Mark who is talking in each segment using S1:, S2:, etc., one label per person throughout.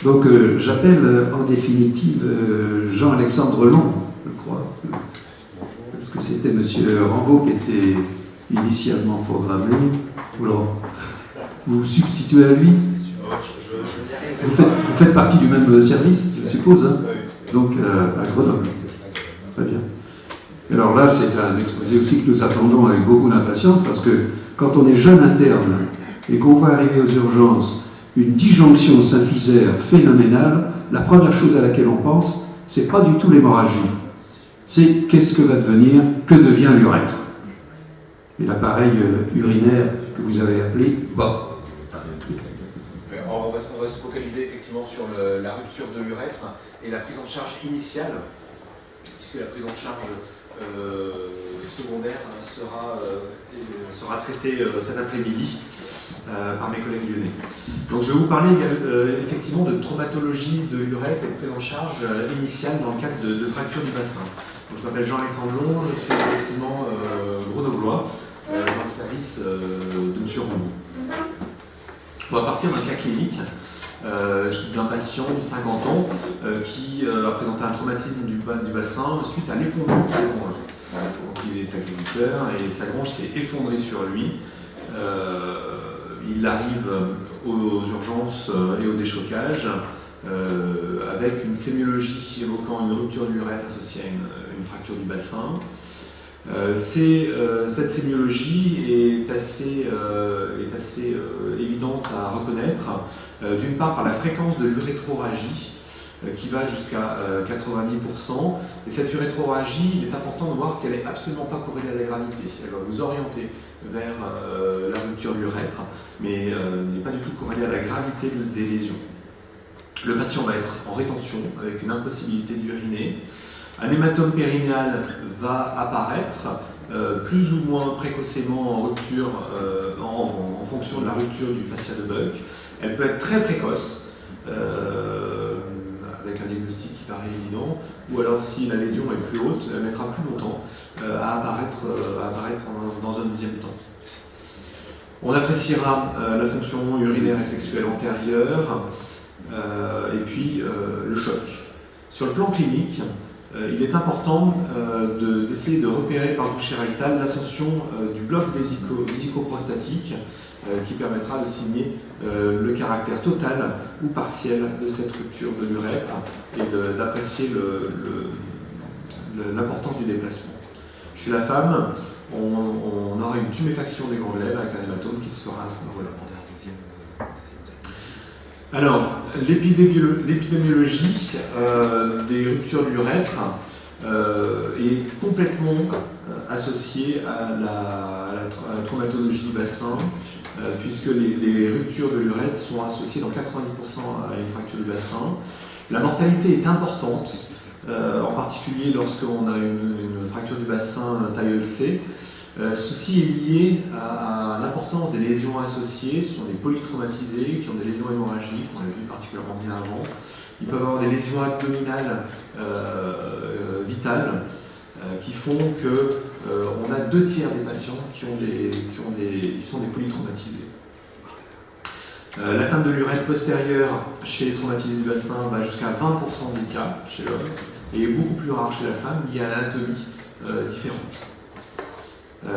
S1: Donc j'appelle en définitive Jean-Alexandre Long, je crois, parce que c'était M. Rambaud qui était initialement programmé. Alors, vous vous substituez à lui? Vous faites partie du même service, je suppose, hein? Donc à Grenoble. Très bien. Alors là, c'est un exposé aussi que nous attendons avec beaucoup d'impatience, parce que quand on est jeune interne et qu'on va arriver aux urgences, une disjonction symphysaire phénoménale, la première chose à laquelle on pense, c'est pas du tout l'hémorragie. C'est qu'est-ce que va devenir, que devient l'urètre. Et l'appareil urinaire que vous avez appelé, bon.
S2: On va se focaliser effectivement sur la rupture de l'urètre et la prise en charge initiale, puisque la prise en charge secondaire sera traitée cet après-midi par mes collègues lyonnais. Donc je vais vous parler effectivement de traumatologie de l'urètre et de prise en charge initiale dans le cadre de fracture du bassin. Donc, je m'appelle Jean-Alexandre Long, je suis effectivement grenoblois dans le service de M. Rambaud. On va partir d'un cas clinique d'un patient de 50 ans qui a présenté un traumatisme du bassin suite à l'effondrement de sa grange. Donc il est agriculteur et sa grange s'est effondrée sur lui. Il arrive aux urgences et au déchocage avec une sémiologie évoquant une rupture de l'urètre associée à une fracture du bassin. Cette sémiologie est assez évidente à reconnaître, d'une part par la fréquence de l'urétroragie qui va jusqu'à 90%, et cette urétroragie, il est important de voir qu'elle n'est absolument pas corrélée à la gravité. Elle va vous orienter vers la rupture de l'urètre, mais n'est pas du tout corrélée à la gravité des lésions. Le patient va être en rétention avec une impossibilité d'uriner. Un hématome périnéal va apparaître plus ou moins précocement en rupture, en fonction de la rupture du fascia de Buck. Elle peut être très précoce, avec un diagnostic qui paraît évident, ou alors si la lésion est plus haute, elle mettra plus longtemps à apparaître dans un deuxième temps. On appréciera la fonction urinaire et sexuelle antérieure, et puis le choc. Sur le plan clinique, il est important d'essayer de repérer par bouchée rectale l'ascension du bloc vésico-prostatique qui permettra de signer le caractère total ou partiel de cette rupture de l'urètre et d'apprécier l'importance du déplacement. Chez la femme, on aura une tuméfaction des ganglères avec un hématome qui se fera à ce niveau-là. Alors, l'épidémiologie des ruptures de l'urètre est complètement associée à la traumatologie du bassin, puisque les ruptures de l'urètre sont associées dans 90% à une fracture du bassin. La mortalité est importante, en particulier lorsqu'on a une fracture du bassin taille C. Ceci est lié à l'importance des lésions associées. Ce sont des polytraumatisés qui ont des lésions hémorragiques, on l'a vu particulièrement bien avant. Ils peuvent avoir des lésions abdominales vitales qui font qu'on a 2 tiers des patients qui sont des polytraumatisés. L'atteinte de l'urètre postérieure chez les traumatisés du bassin va jusqu'à 20% des cas chez l'homme et est beaucoup plus rare chez la femme, liée à l'anatomie différente.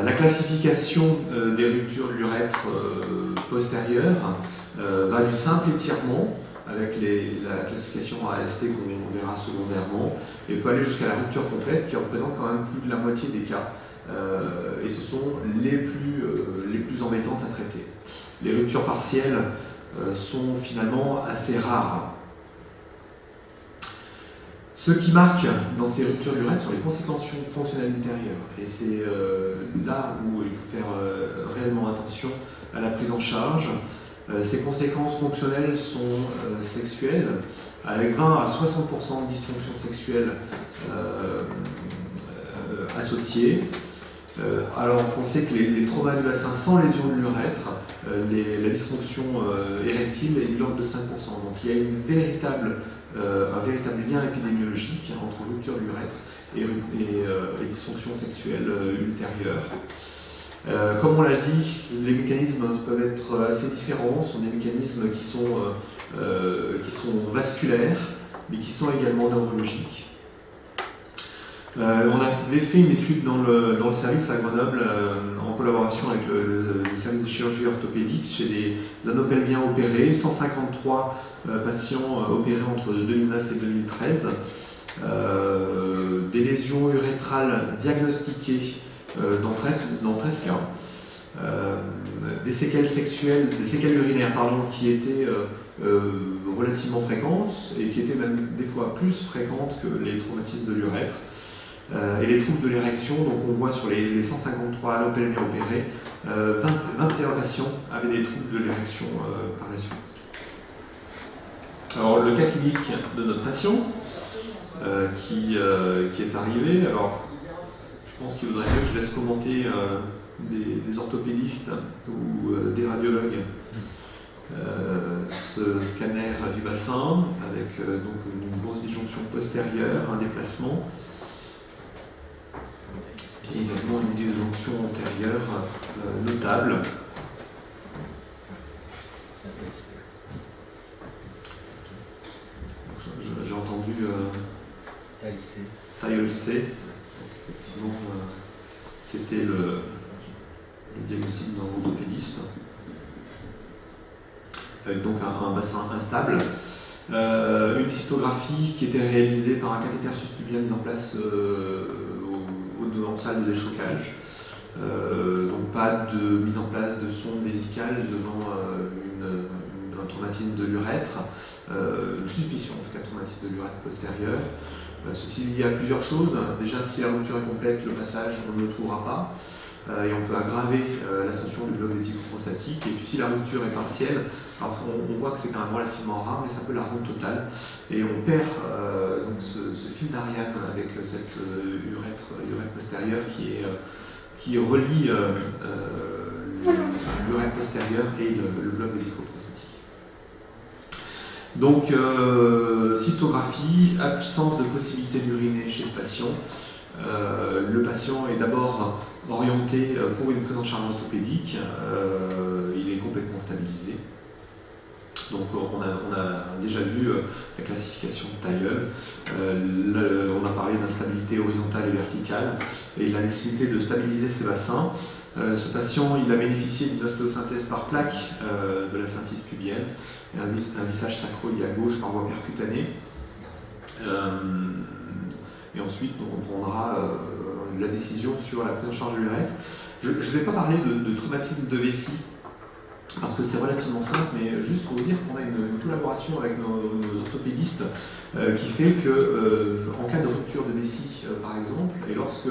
S2: La classification des ruptures de l'urètre postérieure va du simple étirement, avec la classification AST qu'on verra secondairement, et peut aller jusqu'à la rupture complète qui représente quand même plus de la moitié des cas, et ce sont les plus embêtantes à traiter. Les ruptures partielles sont finalement assez rares. Ce qui marque dans ces ruptures de l'urètre sont les conséquences fonctionnelles ultérieures. Et c'est là où il faut faire réellement attention à la prise en charge. Ces conséquences fonctionnelles sont sexuelles, avec 20 à 60% de dysfonction sexuelle associées. Alors on sait que les traumas du bassin sans lésion de l'urètre, la dysfonction érectile est de l'ordre de 5%. Donc il y a un véritable lien épidémiologique entre rupture de l'urètre et dysfonction sexuelle ultérieure. Comme on l'a dit, les mécanismes peuvent être assez différents. Ce sont des mécanismes qui sont vasculaires, mais qui sont également neurologiques. On avait fait une étude dans le service à Grenoble en collaboration avec le service de chirurgie orthopédique chez des anopelviens opérés, 153 patients opérés entre 2009 et 2013, des lésions urétrales diagnostiquées dans 13 cas, des séquelles sexuelles, des séquelles urinaires qui étaient relativement fréquentes et qui étaient même des fois plus fréquentes que les traumatismes de l'urètre. Et les troubles de l'érection, donc on voit sur les 153 anopelviens opérés, 21 patients avaient des troubles de l'érection par la suite. Alors le cas clinique de notre patient qui est arrivé, alors je pense qu'il vaudrait mieux que je laisse commenter des orthopédistes ou des radiologues ce scanner du bassin avec donc une grosse disjonction postérieure, un déplacement et également une disjonction antérieure notable. J'ai entendu taille C. Effectivement, c'était le diagnostic d'un orthopédiste, avec donc un bassin instable. Une cystographie qui était réalisée par un cathéter suspubien mis en place en salle de déchocage. Donc pas de mise en place de sonde vésicale devant un traumatisme de l'urètre, une suspicion en tout cas de traumatisme de l'urètre postérieur. Ceci lié à plusieurs choses. Déjà, si la rupture est complète, le passage, on ne le trouvera pas. Et on peut aggraver l'ascension du bloc vésico-prostatique. Et puis si la rupture est partielle, alors on voit que c'est quand même relativement rare, mais ça peut la rendre totale. Et on perd donc ce fil d'Ariane avec cette urètre postérieure qui relie l'urètre postérieur et le bloc vésico-prostatique. Donc cystographie, absence de possibilité d'uriner chez ce patient. Le patient est d'abord orienté pour une prise en charge orthopédique, il est complètement stabilisé. Donc on a déjà vu la classification de Tilleul, on a parlé d'instabilité horizontale et verticale, et la nécessité de stabiliser ces bassins. Ce patient il a bénéficié d'une ostéosynthèse par plaque de la symphyse pubienne, et un lissage sacroïde à gauche par voie percutanée. Et ensuite, on prendra la décision sur la prise en charge de l'urètre. Je ne vais pas parler de traumatisme de vessie, parce que c'est relativement simple, mais juste pour vous dire qu'on a une collaboration avec nos orthopédistes qui fait que, en cas de rupture de vessie, par exemple, et lorsque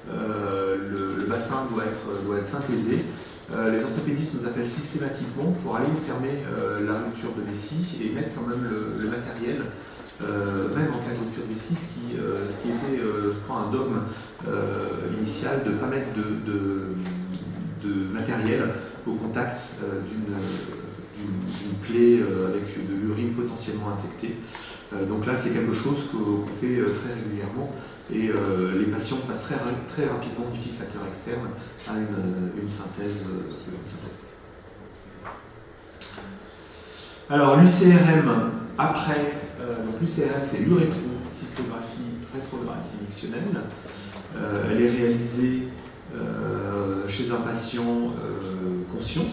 S2: le bassin doit être synthésé, les orthopédistes nous appellent systématiquement pour aller fermer la rupture de vessie et mettre quand même le matériel. Même en cas de rupture de vessie, ce qui était, je crois, un dogme initial de ne pas mettre de matériel au contact d'une plaie avec de l'urine potentiellement infectée. Donc là, c'est quelque chose qu'on fait très régulièrement et les patients passent très rapidement du fixateur externe à une synthèse. Alors l'UCRM, après, donc l'UCRM c'est l'urétrocystographie rétrograde émictionnelle. Elle est réalisée chez un patient conscient.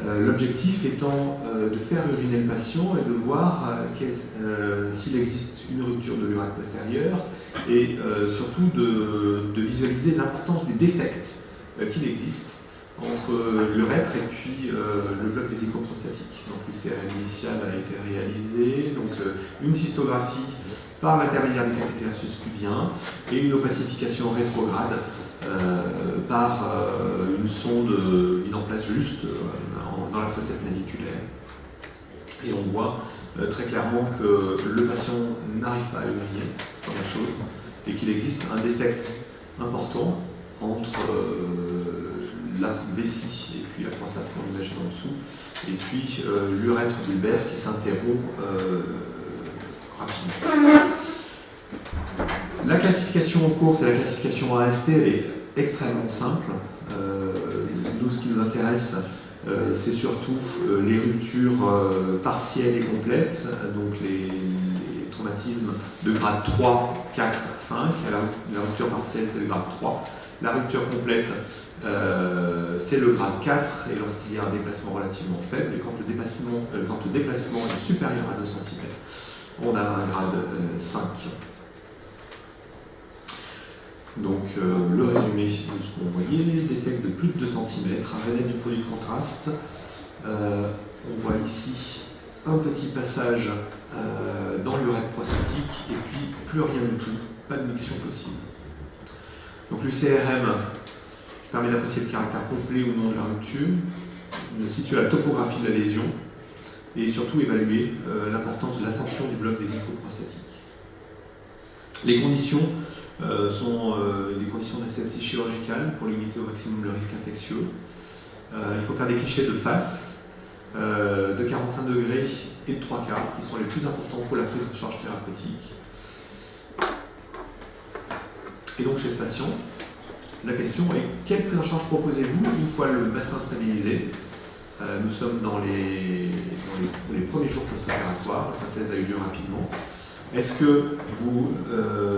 S2: L'objectif étant de faire uriner le patient et de voir s'il existe une rupture de l'urètre postérieur et surtout de visualiser l'importance du défect qu'il existe entre l'urètre et puis le bloc vésico-prostatique. Donc l'UCRM initial a été réalisé, donc une cystographie par l'intermédiaire du cathéter suspubien et une opacification rétrograde par une sonde mise en place juste dans la fossette naviculaire. Et on voit très clairement que le patient n'arrive pas à uriner, première chose, et qu'il existe un défect important entre la vessie et puis la prostate qu'on imagine en dessous, et puis l'urètre bulbaire qui s'interrompt rapidement. La classification en cours, c'est la classification AST, elle est extrêmement simple. Nous, ce qui nous intéresse, c'est surtout les ruptures partielles et complètes, donc les traumatismes de grade 3, 4, 5. La rupture partielle, c'est le grade 3. La rupture complète, c'est le grade 4, et lorsqu'il y a un déplacement relativement faible, et quand le déplacement est supérieur à 2 cm, on a un grade 5. Donc le résumé de ce qu'on voyait, défect de plus de 2 cm, arrêt du produit de contraste. On voit ici un petit passage dans l'urètre prostatique, et puis plus rien du tout, pas de miction possible. Donc l'UCRM permet d'apprécier le caractère complet ou non de la rupture, de situer la topographie de la lésion, et surtout évaluer l'importance de l'ascension du bloc vésico-prostatique. Les conditions sont des conditions d'anesthésie chirurgicale pour limiter au maximum le risque infectieux. Il faut faire des clichés de face de 45 degrés et de 3 quarts, qui sont les plus importants pour la prise en charge thérapeutique. Et donc chez ce patient, la question est: quelle prise en charge proposez-vous une fois le bassin stabilisé? Nous sommes dans les premiers jours post-opératoires, la synthèse a eu lieu rapidement. Est-ce que vous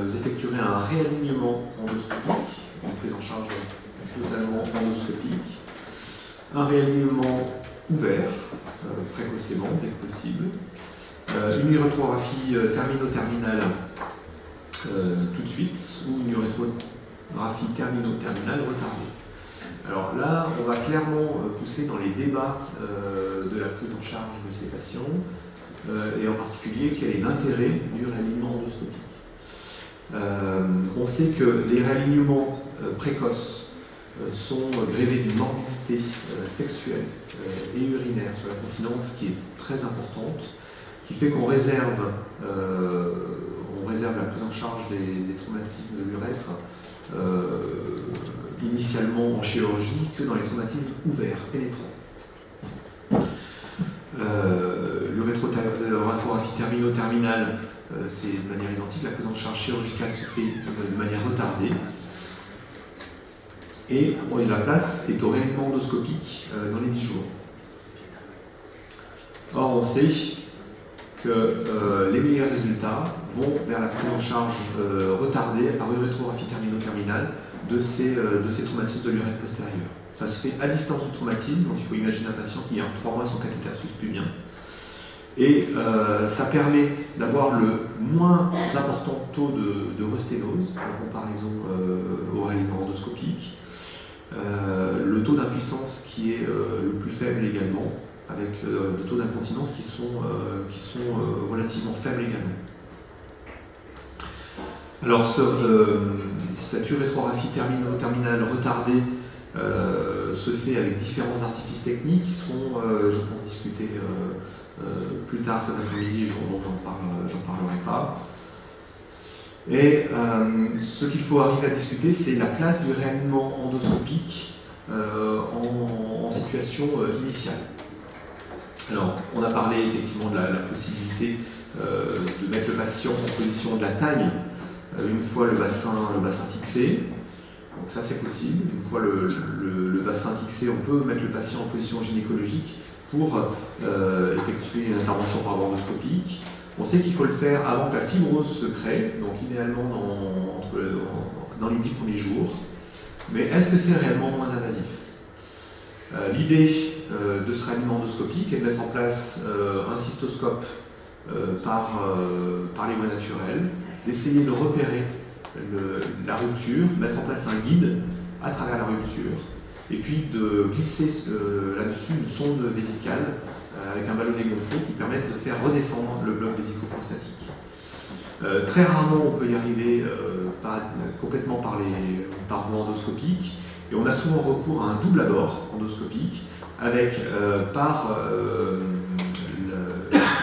S2: effectuerez un réalignement endoscopique, une prise en charge totalement endoscopique, un réalignement ouvert, précocement, dès que possible, une urétrographie termino-terminale tout de suite, ou une urétrographie termino-terminale retardée. Alors là, on va clairement pousser dans les débats de la prise en charge de ces patients, et en particulier quel est l'intérêt du réalignement endoscopique. On sait que les réalignements précoces sont grévés d'une morbidité sexuelle et urinaire sur la continence qui est très importante, qui fait qu'on réserve la prise en charge des traumatismes de l'urètre initialement en chirurgie que dans les traumatismes ouverts, pénétrants. L'urétrographie termino-terminale, c'est de manière identique. La prise en charge chirurgicale se fait de manière retardée. Et la place est au réalignement endoscopique dans les 10 jours. Or, on sait que les meilleurs résultats vont vers la prise en charge retardée par urétrographie termino-terminale de ces traumatismes de l'urètre postérieur. Ça se fait à distance du traumatisme, donc il faut imaginer un patient qui a en 3 mois son cathéter suspubien. Et ça permet d'avoir le moins important taux de resténose en comparaison au réalignement endoscopique, le taux d'impuissance qui est le plus faible également, avec des taux d'incontinence qui sont relativement faibles également. Alors cette urétrographie terminale retardée se fait avec différents artifices techniques qui seront, je pense, discutés plus tard cet après-midi, donc j'en parlerai pas. Et ce qu'il faut arriver à discuter, c'est la place du réalignement endoscopique en situation initiale. Alors, on a parlé effectivement de la possibilité de mettre le patient en position de la taille une fois le bassin fixé. Donc ça c'est possible. Une fois le bassin fixé, on peut mettre le patient en position gynécologique pour effectuer une intervention par voie endoscopique. On sait qu'il faut le faire avant que la fibrose se crée, donc idéalement dans les 10 premiers jours. Mais est-ce que c'est réellement moins invasif? L'idée de ce réalignement endoscopique est de mettre en place un cystoscope par les voies naturelles, d'essayer de repérer la rupture, mettre en place un guide à travers la rupture, et puis de glisser là-dessus une sonde vésicale avec un ballonnet gonflé qui permet de faire redescendre le bloc vésico-prostatique. Très rarement on peut y arriver complètement par voie endoscopique, et on a souvent recours à un double abord endoscopique avec par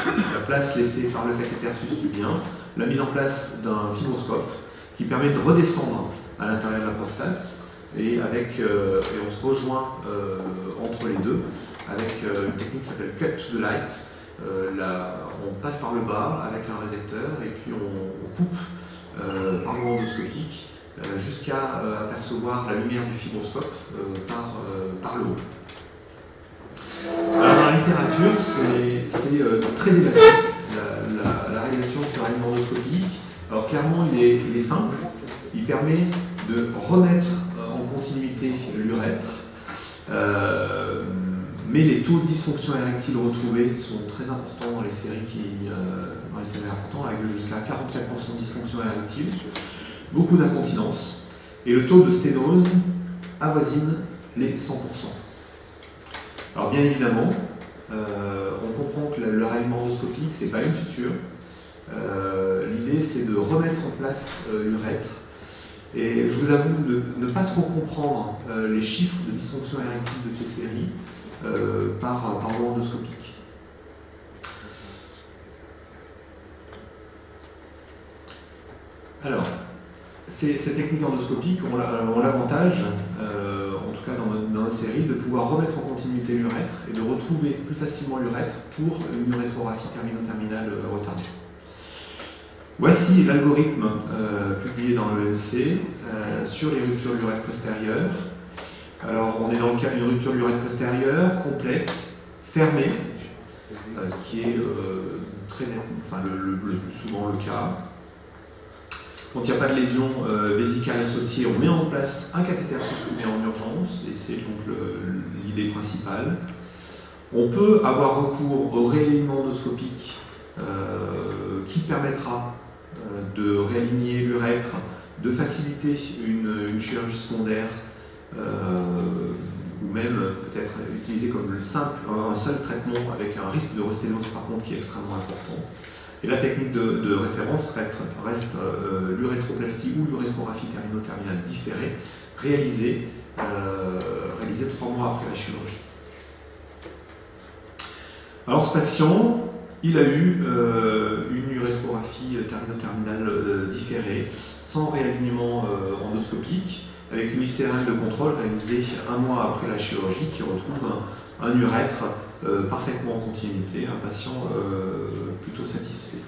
S2: la place laissée par le cathéter suspubien, la mise en place d'un fibroscope qui permet de redescendre à l'intérieur de la prostate, et on se rejoint entre les deux avec une technique qui s'appelle cut to the light. On passe par le bas avec un récepteur et puis on coupe par voie endoscopique jusqu'à apercevoir la lumière du fibroscope par le haut. littérature, c'est très débattu, la réalisation sur alignement endoscopique. Alors clairement, il est simple, il permet de remettre en continuité l'urètre, mais les taux de dysfonction érectile retrouvés sont très importants dans les séries importantes, avec jusqu'à 44% de dysfonction érectile, beaucoup d'incontinence, et le taux de sténose avoisine les 100%. Alors bien évidemment, on comprend que le ralliement endoscopique, ce n'est pas une suture. L'idée, c'est de remettre en place l'urètre. Et je vous avoue de ne pas trop comprendre les chiffres de dysfonction érectile de ces séries par voie endoscopique. Alors, ces techniques endoscopiques ont l'avantage, en tout cas dans notre série, de pouvoir remettre en continuité l'urètre et de retrouver plus facilement l'urètre pour une urétrographie termino-terminale retardée. Voici l'algorithme publié dans l'ENC sur les ruptures de l'urètre postérieure. Alors, on est dans le cas d'une rupture de l'urètre postérieure complète, fermée, ce qui est très net, enfin, le plus souvent le cas. Quand il n'y a pas de lésion vésicale associée, on met en place un cathéter suspendu en urgence, et c'est donc l'idée principale. On peut avoir recours au réalignement endoscopique qui permettra de réaligner l'urètre, de faciliter une chirurgie secondaire, ou même peut-être utilisé comme un seul traitement avec un risque de resténose par contre qui est extrêmement important. Et la technique de référence reste l'urétroplastie ou l'urétrographie termino-terminale différée, réalisée 3 mois après la chirurgie. Alors ce patient, il a eu une urétrographie termino-terminale différée, sans réalignement endoscopique, avec une ICRM de contrôle réalisée 1 mois après la chirurgie qui retrouve un urètre parfaitement en continuité, un patient plutôt satisfait.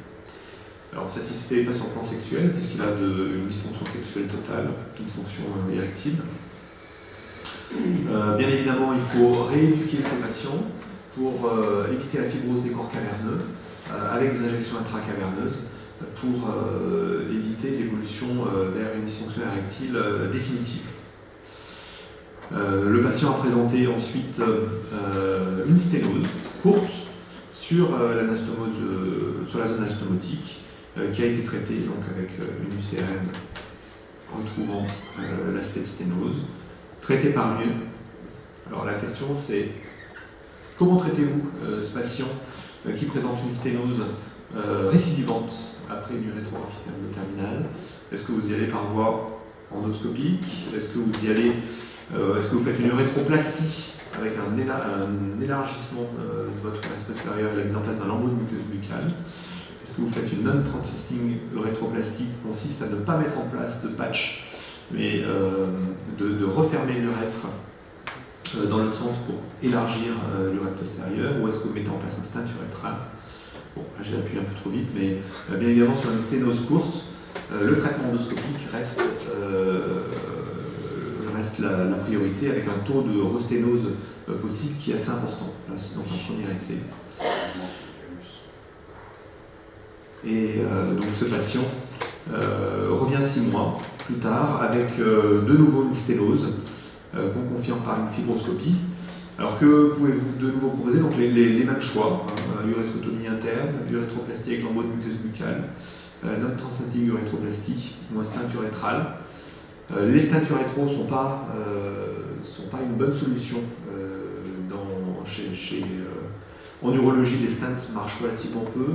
S2: Alors satisfait pas sur le plan sexuel, puisqu'il a une dysfonction sexuelle totale, une dysfonction érectile. Bien évidemment, il faut rééduquer ces patients pour éviter la fibrose des corps caverneux, avec des injections intracaverneuses, pour éviter l'évolution vers une dysfonction érectile définitive. Le patient a présenté ensuite une sténose courte sur la zone anastomotique qui a été traitée donc, avec une UCRM retrouvant l'aspect de sténose, traitée par mieux. Alors la question c'est comment traitez-vous ce patient qui présente une sténose récidivante après une urétrographie terminale? Est-ce que vous y allez par voie endoscopique? Est-ce que vous y allez est-ce que vous faites une urétroplastie avec un élargissement de votre urètre postérieur et la mise en place d'un lambeau de muqueuse buccale? Est-ce que vous faites une non-transiting urétroplastie qui consiste à ne pas mettre en place de patch, mais de refermer l'urètre dans l'autre sens pour élargir l'urètre postérieur? Ou est-ce que vous mettez en place un stent urétral? Bon, là j'ai appuyé un peu trop vite, mais bien évidemment sur une sténose courte, le traitement endoscopique reste la priorité, avec un taux de resténose possible qui est assez important. Là, c'est donc un premier essai. Et donc ce patient revient 6 mois plus tard avec de nouveau une sténose qu'on confirme par une fibroscopie. Alors que pouvez-vous de nouveau proposer? Donc les mêmes choix, urétrotomie interne, urétroplastie avec lambeau de muqueuse buccale, non-transiting urétroplastie ou un stent urétral. Les stents urétraux ne sont pas une bonne solution. En urologie, les stents marchent relativement peu.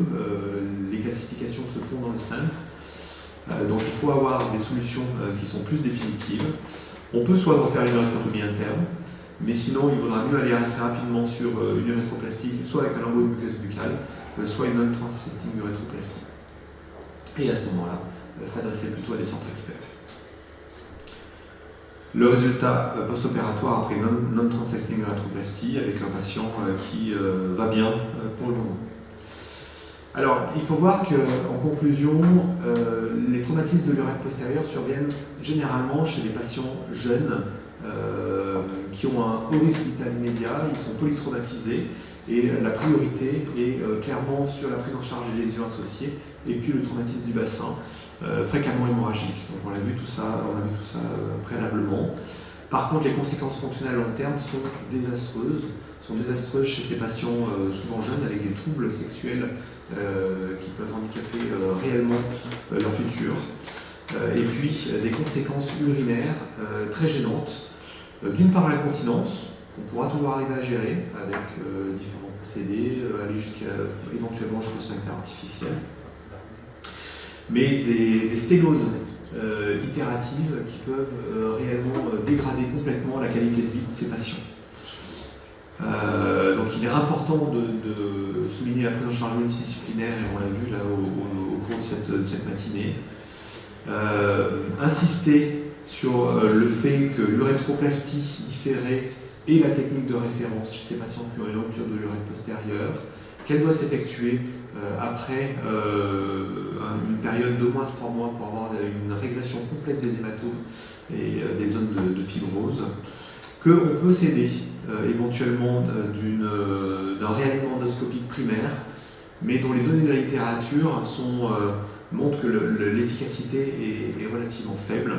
S2: Les calcifications se font dans le stent. Donc il faut avoir des solutions qui sont plus définitives. On peut soit refaire une urétrotomie interne, mais sinon il vaudra mieux aller assez rapidement sur une urétroplastie, soit avec un lambeau de muqueuse buccale, soit une non-transiting urétroplastie. Et à ce moment-là, s'adresser plutôt à des centres experts. Le résultat post-opératoire après non-transiting urétroplastie avec un patient qui va bien pour le moment. Alors, il faut voir qu'en conclusion, les traumatismes de l'urètre postérieur surviennent généralement chez des patients jeunes qui ont un haut risque vital immédiat, ils sont polytraumatisés, et la priorité est clairement sur la prise en charge des lésions associées, et puis le traumatisme du bassin, fréquemment hémorragique. Donc on a vu tout ça préalablement. Par contre, les conséquences fonctionnelles à long terme sont désastreuses chez ces patients souvent jeunes avec des troubles sexuels qui peuvent handicaper réellement leur futur. Et puis des conséquences urinaires très gênantes. D'une part la continence, qu'on pourra toujours arriver à gérer avec différents procédés, aller éventuellement jusqu'au sphincter artificiel. Mais des stéloses itératives qui peuvent réellement dégrader complètement la qualité de vie de ces patients. Donc il est important de souligner la prise en charge multidisciplinaire, et on l'a vu là au cours de cette matinée. Insister sur le fait que l'urétroplastie différée est la technique de référence chez ces patients qui ont une rupture de l'urètre postérieure, qu'elle doit s'effectuer après une période d'au moins 3 mois pour avoir une régulation complète des hématomes et des zones de fibrose, qu'on peut s'aider éventuellement d'un réalignement endoscopique primaire, mais dont les données de la littérature montrent que l'efficacité est relativement faible.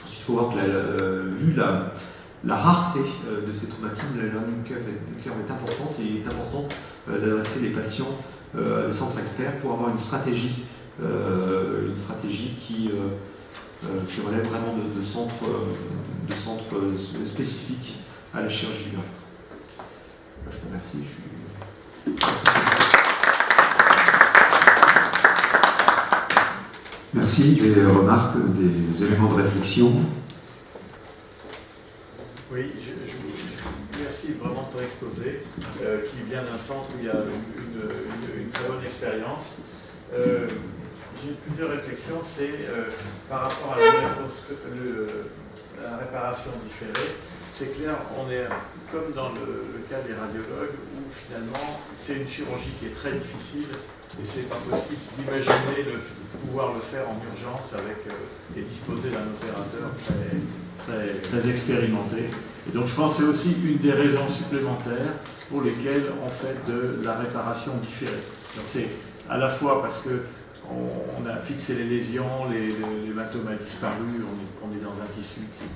S2: Ensuite, il faut voir que vu la rareté de ces traumatismes, la learning curve est importante, et il est important d'adresser les patients à des centres experts pour avoir une stratégie qui relève vraiment de centres spécifiques à la chirurgie du urètre. Je vous remercie.
S1: Merci. Des remarques, des éléments de réflexion?
S3: Oui, merci vraiment de ton exposé, qui vient d'un centre où il y a une très bonne expérience. J'ai plusieurs réflexions. C'est par rapport à la réparation différée. C'est clair, on est comme dans le cas des radiologues, où finalement c'est une chirurgie qui est très difficile, et c'est pas possible d'imaginer pouvoir le faire en urgence et disposer d'un opérateur très expérimenté. Et donc je pense que c'est aussi une des raisons supplémentaires pour lesquelles on fait de la réparation différée. Donc c'est à la fois parce qu'on a fixé les lésions, l'hématome a disparu, on est dans un tissu qui n'est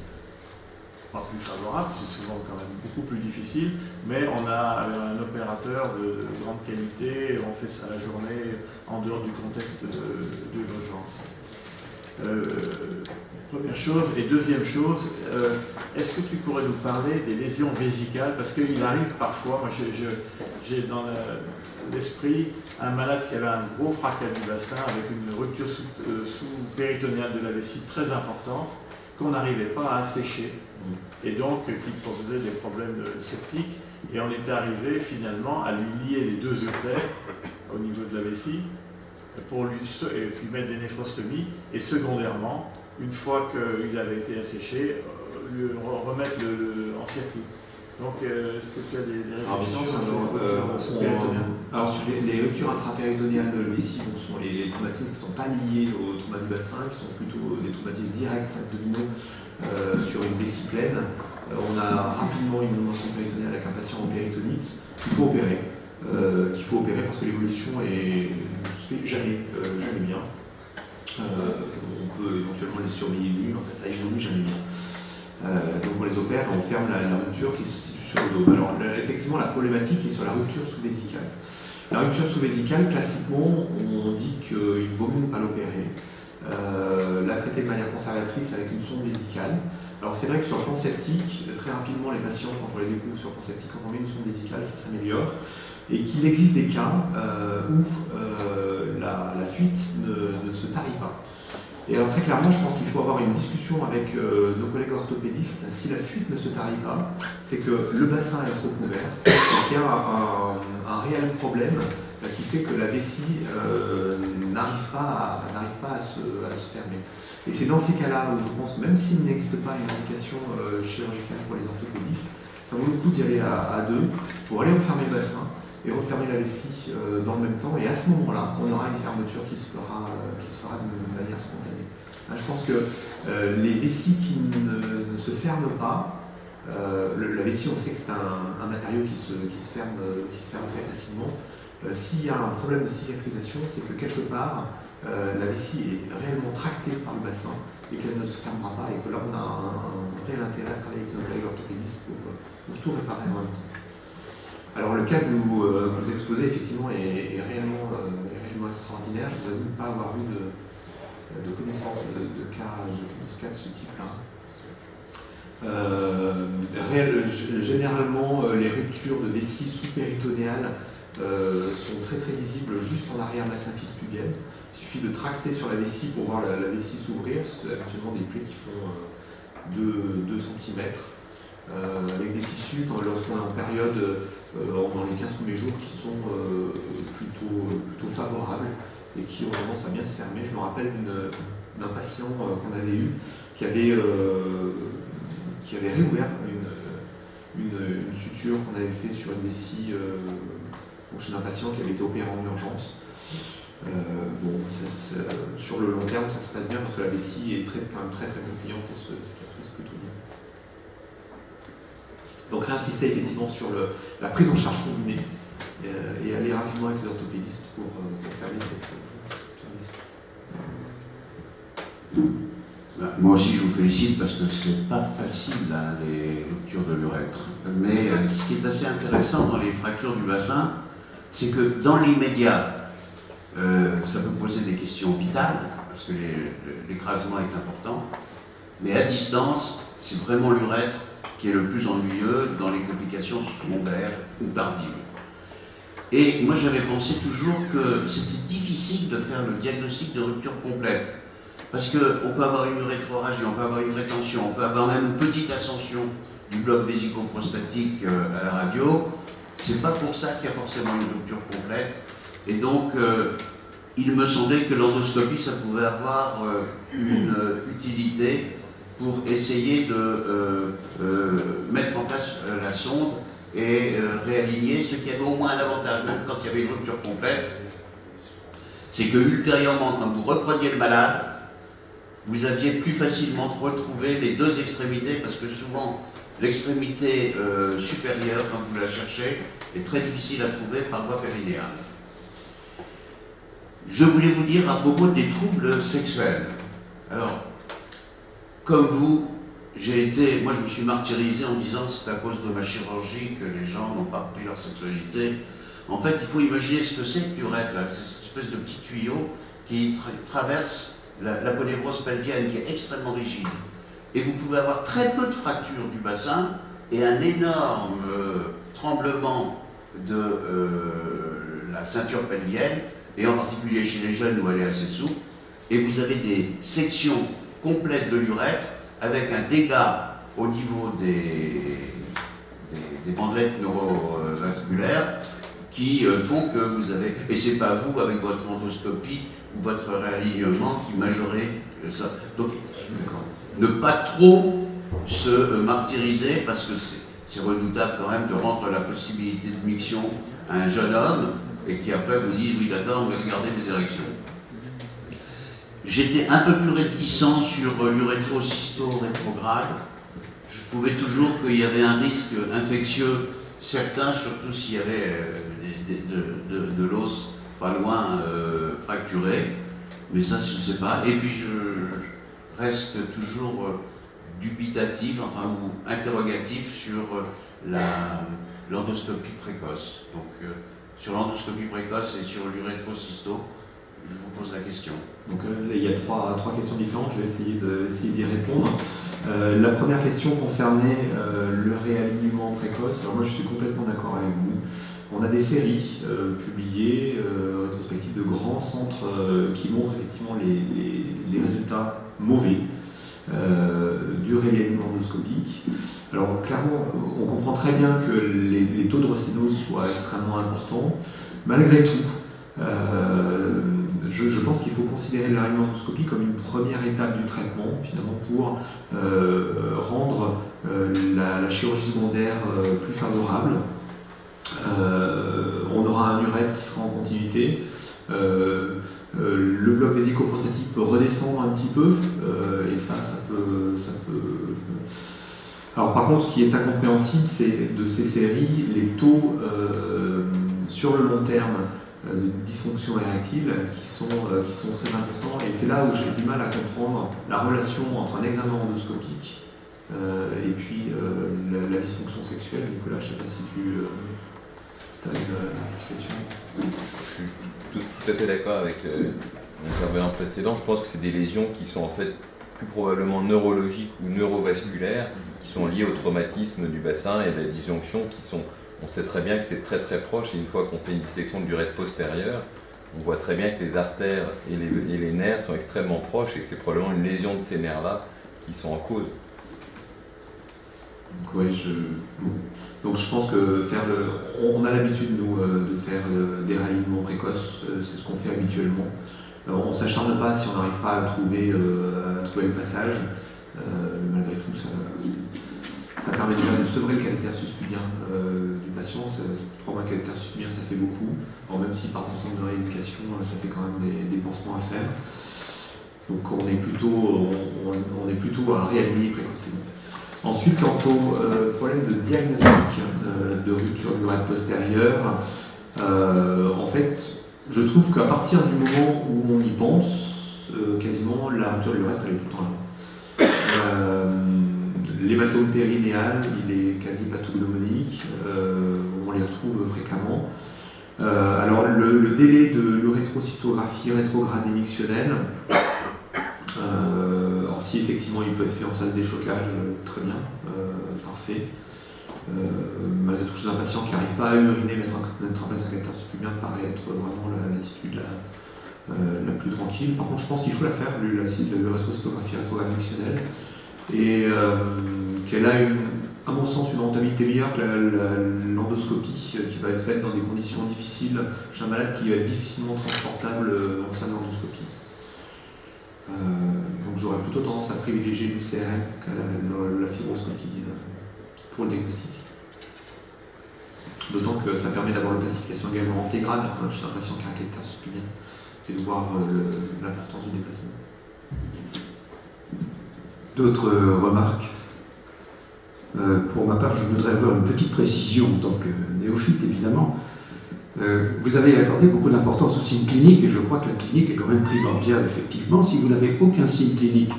S3: pas plus favorable, c'est souvent quand même beaucoup plus difficile, mais on a un opérateur de grande qualité, on fait ça la journée en dehors du contexte de l'urgence. Première chose. Et deuxième chose, est-ce que tu pourrais nous parler des lésions vésicales? Parce qu'il arrive parfois, moi j'ai dans l'esprit un malade qui avait un gros fracas du bassin avec une rupture sous-péritoniale de la vessie très importante, qu'on n'arrivait pas à assécher, et donc qui posait des problèmes septiques, et on était arrivé finalement à lui lier les 2 urtères au niveau de la vessie, pour lui mettre des néphrostomies, et secondairement, une fois qu'il avait été asséché, lui remettre en circuit. Donc, est-ce que tu as des réflexions sur ces ruptures péritoniales?
S2: Alors, sur les ruptures intrapéritoniales de vessie, sont les traumatismes qui ne sont pas liés au trauma du bassin, qui sont plutôt des traumatismes directs abdominaux sur une vessie pleine. On a rapidement une émotion péritoniale avec un patient en péritonite qu'il faut opérer parce que l'évolution ne se fait jamais bien. On peut éventuellement les surveiller nu, mais en fait ça évolue jamais bien. Donc on les opère et on ferme la rupture qui se situe sur le dos. Alors effectivement la problématique est sur la rupture sous-vésicale. La rupture sous-vésicale, classiquement, on dit qu'il vaut mieux ne pas l'opérer. La traiter de manière conservatrice avec une sonde vésicale. Alors c'est vrai que sur le plan septique, très rapidement les patients, quand on les découvre sur le plan septique, quand on met une sonde vésicale, ça s'améliore. Et qu'il existe des cas où la fuite ne se tarit pas. Et alors très clairement, je pense qu'il faut avoir une discussion avec nos collègues orthopédistes. Si la fuite ne se tarit pas, c'est que le bassin est trop ouvert, qu'il y a un réel problème qui fait que la vessie n'arrive pas à se fermer. Et c'est dans ces cas-là où je pense, même s'il n'existe pas une indication chirurgicale pour les orthopédistes, ça vaut le coup d'y aller à 2 pour aller refermer le bassin et refermer la vessie dans le même temps. Et à ce moment-là, on aura une fermeture qui se fera de manière spontanée. Je pense que les vessies qui ne se ferment pas, la vessie, on sait que c'est un matériau qui se ferme très facilement. S'il y a un problème de cicatrisation, c'est que quelque part, la vessie est réellement tractée par le bassin et qu'elle ne se fermera pas, et que là on a un réel intérêt à travailler avec nos collègues orthopédistes pour tout réparer en même temps. Alors le cas que vous exposez effectivement est réellement extraordinaire. Je vous avoue ne pas avoir eu de connaissance de ce type-là. Généralement, les ruptures de vessie sous-péritonéale sont très visibles juste en arrière de la symphyse pubienne. Il suffit de tracter sur la vessie pour voir la vessie s'ouvrir. C'est actuellement des plaies qui font 2 cm, avec des tissus, lorsqu'on est en période, dans les 15 premiers jours, qui sont plutôt favorables et qui ont tendance à bien se fermer. Je me rappelle d'un patient qu'on avait eu qui avait réouvert une suture qu'on avait fait sur une vessie chez un patient qui avait été opéré en urgence. Sur le long terme, ça se passe bien parce que la vessie est quand même très conciliante et se cicatrise plutôt bien. Donc réinsister effectivement sur la prise en charge combinée et aller rapidement avec les orthopédistes pour fermer cette vessie.
S4: Moi aussi je vous félicite parce que c'est pas facile les ruptures de l'urètre. Mais ce qui est assez intéressant dans les fractures du bassin, c'est que dans l'immédiat, ça peut poser des questions vitales, parce que l'écrasement est important, mais à distance, c'est vraiment l'urètre qui est le plus ennuyeux dans les complications secondaires ou tardives. Et moi j'avais pensé toujours que c'était difficile de faire le diagnostic de rupture complète, parce qu'on peut avoir une urétroragie, on peut avoir une rétention, on peut avoir même une petite ascension du bloc vésico-prostatique à la radio. C'est pas pour ça qu'il y a forcément une rupture complète. Et donc, il me semblait que l'endoscopie, ça pouvait avoir une utilité pour essayer de mettre en place la sonde et réaligner, ce qui avait au moins un avantage, même quand il y avait une rupture complète, c'est que ultérieurement, quand vous repreniez le malade, vous aviez plus facilement retrouvé les 2 extrémités, parce que souvent, l'extrémité supérieure, quand vous la cherchez, est très difficile à trouver par voie périnéale. Je voulais vous dire à propos des troubles sexuels. Alors, comme vous, moi je me suis martyrisé en disant que c'est à cause de ma chirurgie que les gens n'ont pas repris leur sexualité. En fait, il faut imaginer ce que c'est que l'urètre, là. C'est cette espèce de petit tuyau qui traverse la ponévrose pelvienne, qui est extrêmement rigide. Et vous pouvez avoir très peu de fractures du bassin et un énorme tremblement de la ceinture pelvienne, et en particulier chez les jeunes où elle est assez souple, et vous avez des sections complètes de l'urètre avec un dégât au niveau des bandelettes neurovasculaires qui font que vous avez, et c'est pas vous avec votre endoscopie ou votre réalignement qui majorez ça. Donc ne pas trop se martyriser, parce que c'est redoutable quand même de rendre la possibilité de miction à un jeune homme et qui après vous dise oui d'accord, on va garder mes érections. J'étais un peu plus réticent sur l'urétrocysto-rétrograde. Je trouvais toujours qu'il y avait un risque infectieux certain, surtout s'il y avait de l'os pas loin fracturé, mais ça je ne sais pas. Et puis je reste toujours dubitatif, enfin ou interrogatif sur l'endoscopie précoce. Donc sur l'endoscopie précoce et sur l'urétrocysto, je vous pose la question.
S2: Donc il y a trois questions différentes, je vais essayer d'y répondre. La première question concernait le réalignement précoce. Alors moi je suis complètement d'accord avec vous. On a des séries publiées, rétrospectives de grands centres qui montrent effectivement les résultats mauvais du réalignement endoscopique. Alors clairement, on comprend très bien que les taux de racénose soient extrêmement importants. Malgré tout, je pense qu'il faut considérer le réalignement endoscopique comme une première étape du traitement, finalement, pour rendre la chirurgie secondaire plus favorable. On aura un urètre qui sera en continuité. Le le lobe vésico-prostatique peut redescendre un petit peu, et ça peut... Alors par contre, ce qui est incompréhensible, c'est de ces séries, les taux sur le long terme de dysfonction érectile qui sont très importants, et c'est là où j'ai du mal à comprendre la relation entre un examen endoscopique et puis la dysfonction sexuelle. Nicolas, je ne sais pas si tu as une explication.
S5: Je suis tout à fait d'accord avec l'intervenant précédent. Je pense que c'est des lésions qui sont en fait plus probablement neurologiques ou neurovasculaires, qui sont liées au traumatisme du bassin et de la disjonction, on sait très bien que c'est très très proche, et une fois qu'on fait une dissection de l'urètre postérieure, on voit très bien que les artères et les nerfs sont extrêmement proches, et que c'est probablement une lésion de ces nerfs-là qui sont en cause.
S2: Donc, ouais, donc je pense que on a l'habitude, nous, de faire des réalignements précoces, c'est ce qu'on fait habituellement. On ne s'acharne pas si on n'arrive pas à trouver le passage. Malgré tout, ça permet déjà de sevrer le cathéter suspudien du patient. 3 mois de cathéter suspudien, ça fait beaucoup. Alors, même si par un centre de rééducation, ça fait quand même des pansements à faire. Donc on est plutôt à réaligner précocement. Ensuite, quant au problème de diagnostic de rupture de l'urètre postérieure, en fait, je trouve qu'à partir du moment où on y pense, quasiment la rupture de l'urètre, elle est tout le temps là. L'hématome périnéal, il est quasi pathognomonique, on les retrouve fréquemment. Alors le délai de l'urétrocytographie rétrograde émictionnelle, alors si effectivement il peut être fait en salle d'échocage, très bien, parfait. Malgré tout, chez un patient qui n'arrive pas à uriner, mettre en place un cathéter suspudien me paraît être vraiment l'attitude la plus tranquille. Par contre, je pense qu'il faut la faire, l'urétrocytographie rétrograde émictionnelle, et qu'elle a, à mon sens, une rentabilité meilleure que l'endoscopie qui va être faite dans des conditions difficiles chez un malade qui va être difficilement transportable en salle d'endoscopie. Donc j'aurais plutôt tendance à privilégier l'UCRM qu'à la fibroscopie pour le diagnostic. D'autant que ça permet d'avoir une classification également intégrale chez un patient qui a un cathéter suspudien et de voir l'importance du déplacement.
S1: D'autres remarques? Pour ma part, je voudrais avoir une petite précision en tant que néophyte, évidemment. Vous avez accordé beaucoup d'importance aux signes cliniques, et je crois que la clinique est quand même primordiale, effectivement. Si vous n'avez aucun signe clinique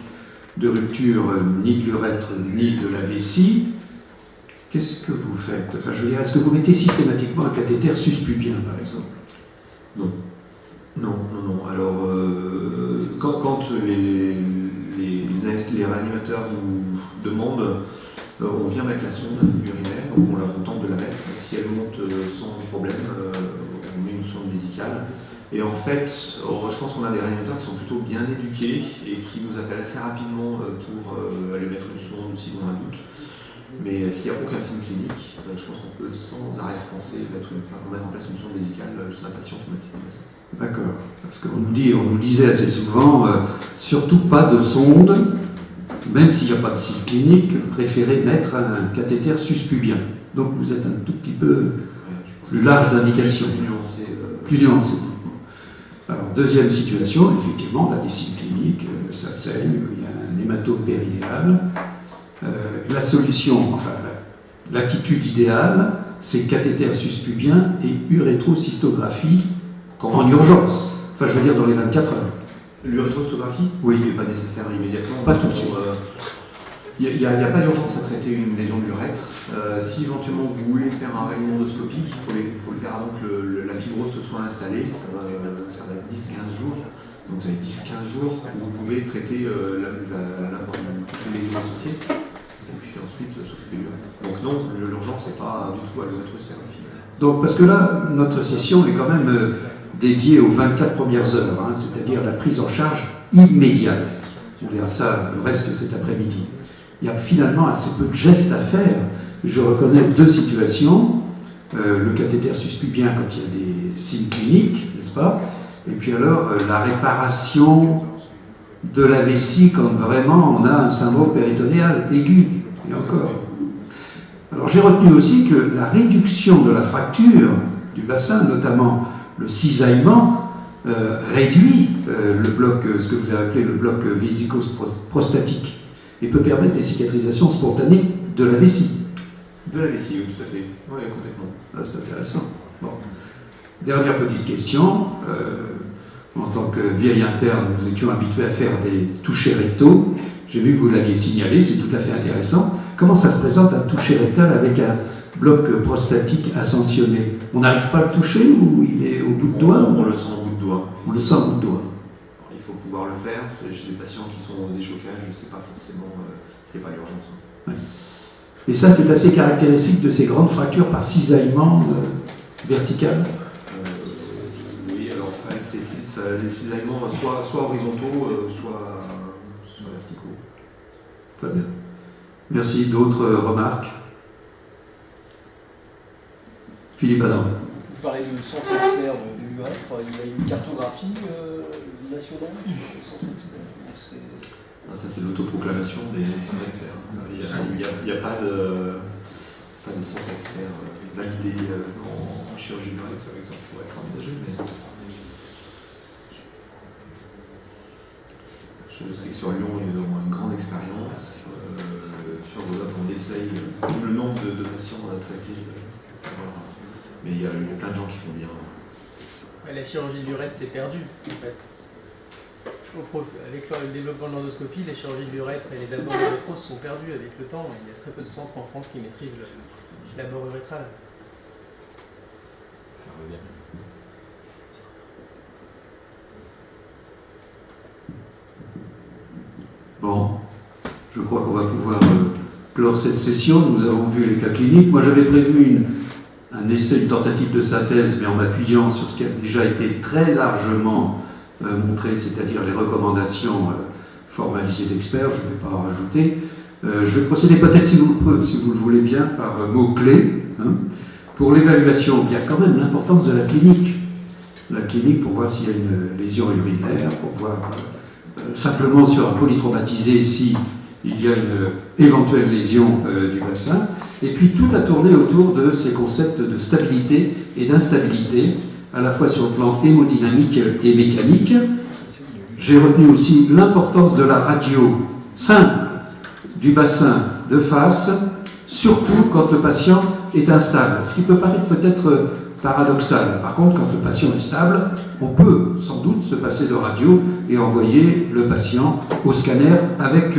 S1: de rupture ni de l'urètre ni de la vessie, qu'est-ce que vous faites? Enfin, je veux dire, est-ce que vous mettez systématiquement un cathéter suspudien, par exemple?
S2: Non. Alors, quand les réanimateurs nous demandent, on vient mettre la sonde urinaire, donc on tente de la mettre. Si elle monte sans problème, on met une sonde vésicale. Et en fait, je pense qu'on a des réanimateurs qui sont plutôt bien éduqués et qui nous appellent assez rapidement pour aller mettre une sonde si on a un doute. Mais s'il n'y a aucun signe clinique, je pense qu'on peut sans arrêt penser mettre en place une sonde vésicale chez un patient traumatisé.
S1: D'accord. Parce qu'on nous disait assez souvent, surtout pas de sonde, même s'il n'y a pas de signe clinique, préférez mettre un cathéter suspudien. Donc vous êtes un tout petit peu plus large d'indication. Plus nuancé. Alors, deuxième situation, effectivement, on a des signes cliniques, ça saigne, il y a un hématome périnéal. La solution, enfin, l'attitude idéale, c'est cathéter suspudien et urétrocystographie en urgence. Enfin, je veux dire dans les 24 heures.
S2: L'urétrocytographie,
S1: oui,
S2: n'est pas nécessaire immédiatement.
S1: Pas tout de suite.
S2: Il n'y a pas d'urgence à traiter une lésion de l'urètre. Si éventuellement vous voulez faire un réalignement endoscopique, il faut le faire avant que la fibrose se soit installée. Ça va être 10-15 jours. Donc vous avez 10-15 jours où vous pouvez traiter toutes les lésions associées. Et puis ensuite s'occuper de l'urètre. Donc non, l'urgence n'est pas du tout à l'urétrocytographie.
S1: Donc parce que là, notre session est quand même dédiée aux 24 premières heures, hein, c'est-à-dire la prise en charge immédiate. On verra ça le reste de cet après-midi. Il y a finalement assez peu de gestes à faire. Je reconnais deux situations. Le cathéter suspudien quand il y a des signes cliniques, n'est-ce pas? Et puis alors, la réparation de la vessie quand vraiment on a un syndrome péritonéal aigu, et encore. Alors j'ai retenu aussi que la réduction de la fracture du bassin, notamment le cisaillement, réduit le bloc, ce que vous avez appelé le bloc vésico-prostatique, et peut permettre des cicatrisations spontanées de la vessie.
S2: De la vessie, oui, tout à fait. Oui, complètement.
S1: Ah, c'est intéressant. Bon. Dernière petite question. En tant que vieil interne, nous étions habitués à faire des touchés rectaux. J'ai vu que vous l'aviez signalé, c'est tout à fait intéressant. Comment ça se présente un toucher rectal avec un bloc prostatique ascensionné? On n'arrive pas à le toucher ou il est au bout de doigt?
S2: On le sent au bout de doigt.
S1: On le sent au bout de doigt.
S2: Alors, il faut pouvoir le faire. Chez des patients qui sont des chocages, c'est pas forcément, c'est pas l'urgence.
S1: Oui. Et ça, c'est assez caractéristique de ces grandes fractures par cisaillement vertical.
S2: Oui, alors enfin, les cisaillements soit horizontaux, soit verticaux.
S1: Très bien. Merci. D'autres remarques? Philippe Adam.
S6: Vous parlez de centre expert de l'urètre, il y a une cartographie nationale sur le centre expert.
S2: Ça, c'est l'autoproclamation des centres experts. Il n'y a pas de centre expert validé en chirurgie du rectum, par exemple, pour être envisagé, mais je sais que sur Lyon, ils ont une grande expérience. Sur Grenoble, on essaye le nombre de patients à traiter. Voilà. Mais il y a plein de gens qui font bien.
S7: Ouais, la chirurgie du l'urètre s'est perdue, en fait. Avec le développement de l'endoscopie, les chirurgies de l'urètre et les abords urétraux se sont perdus avec le temps. Il y a très peu de centres en France qui maîtrisent l'abord urétral.
S5: Ça revient.
S1: Bon, je crois qu'on va pouvoir clore cette session. Nous avons vu les cas cliniques. Moi, j'avais prévu un essai, une tentative de synthèse, mais en m'appuyant sur ce qui a déjà été très largement montré, c'est-à-dire les recommandations formalisées d'experts. Je ne vais pas en rajouter. Je vais procéder peut-être, si vous le voulez bien, par mots-clés. Pour l'évaluation, il y a quand même l'importance de la clinique. La clinique pour voir s'il y a une lésion urinaire, pour voir simplement sur un polytraumatisé s'il y a une éventuelle lésion du bassin. Et puis tout a tourné autour de ces concepts de stabilité et d'instabilité, à la fois sur le plan hémodynamique et mécanique. J'ai retenu aussi l'importance de la radio simple du bassin de face, surtout quand le patient est instable. Ce qui peut paraître peut-être paradoxal. Par contre, quand le patient est stable, on peut sans doute se passer de radio et envoyer le patient au scanner avec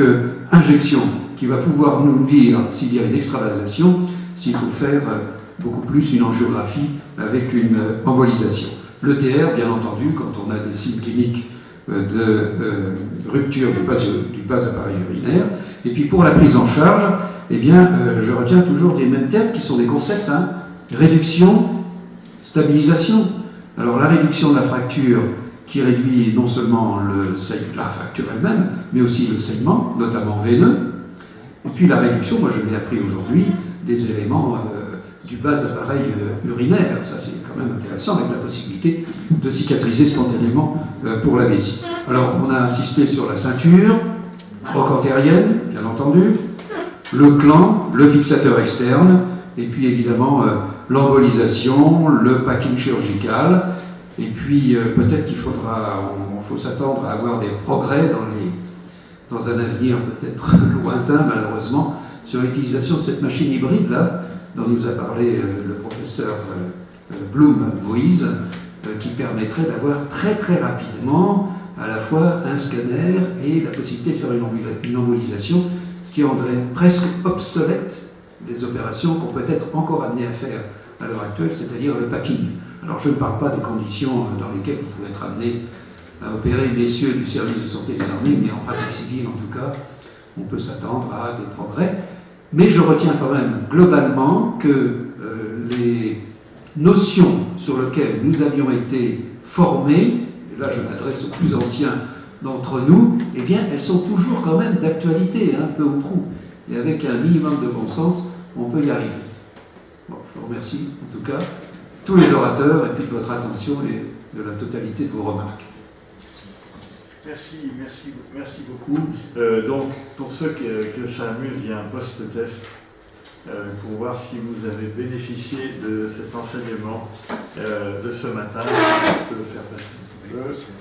S1: injection, qui va pouvoir nous dire s'il y a une extravasation, s'il faut faire beaucoup plus une angiographie avec une embolisation. Le TR, bien entendu, quand on a des signes cliniques de rupture du bas appareil urinaire. Et puis pour la prise en charge, eh bien, je retiens toujours les mêmes termes qui sont des concepts, réduction, stabilisation. Alors la réduction de la fracture qui réduit non seulement la fracture elle-même, mais aussi le saignement, notamment veineux. Et puis la réduction, moi je l'ai appris aujourd'hui, des éléments du bas appareil urinaire. Ça c'est quand même intéressant, avec la possibilité de cicatriser spontanément pour la vessie. Alors on a insisté sur la ceinture trochantérienne, bien entendu, le clan, le fixateur externe, et puis évidemment l'embolisation, le packing chirurgical, et puis peut-être qu'il faut s'attendre à avoir des progrès dans un avenir peut-être lointain malheureusement, sur l'utilisation de cette machine hybride là, dont nous a parlé le professeur Blum Moïse, qui permettrait d'avoir très très rapidement à la fois un scanner et la possibilité de faire une embolisation, ce qui rendrait presque obsolète les opérations qu'on peut être encore amené à faire à l'heure actuelle, c'est-à-dire le packing. Alors je ne parle pas des conditions dans lesquelles vous pouvez être amené à opérer, messieurs du service de santé des armées, mais en pratique civile en tout cas, on peut s'attendre à des progrès. Mais je retiens quand même globalement que les notions sur lesquelles nous avions été formés, et là je m'adresse aux plus anciens d'entre nous, eh bien elles sont toujours quand même d'actualité, peu ou prou. Et avec un minimum de bon sens, on peut y arriver. Bon, je vous remercie en tout cas, tous les orateurs, et puis de votre attention et de la totalité de vos remarques.
S3: Merci beaucoup. Donc, pour ceux que ça amuse, il y a un post-test pour voir si vous avez bénéficié de cet enseignement de ce matin. Je peux le faire passer. Je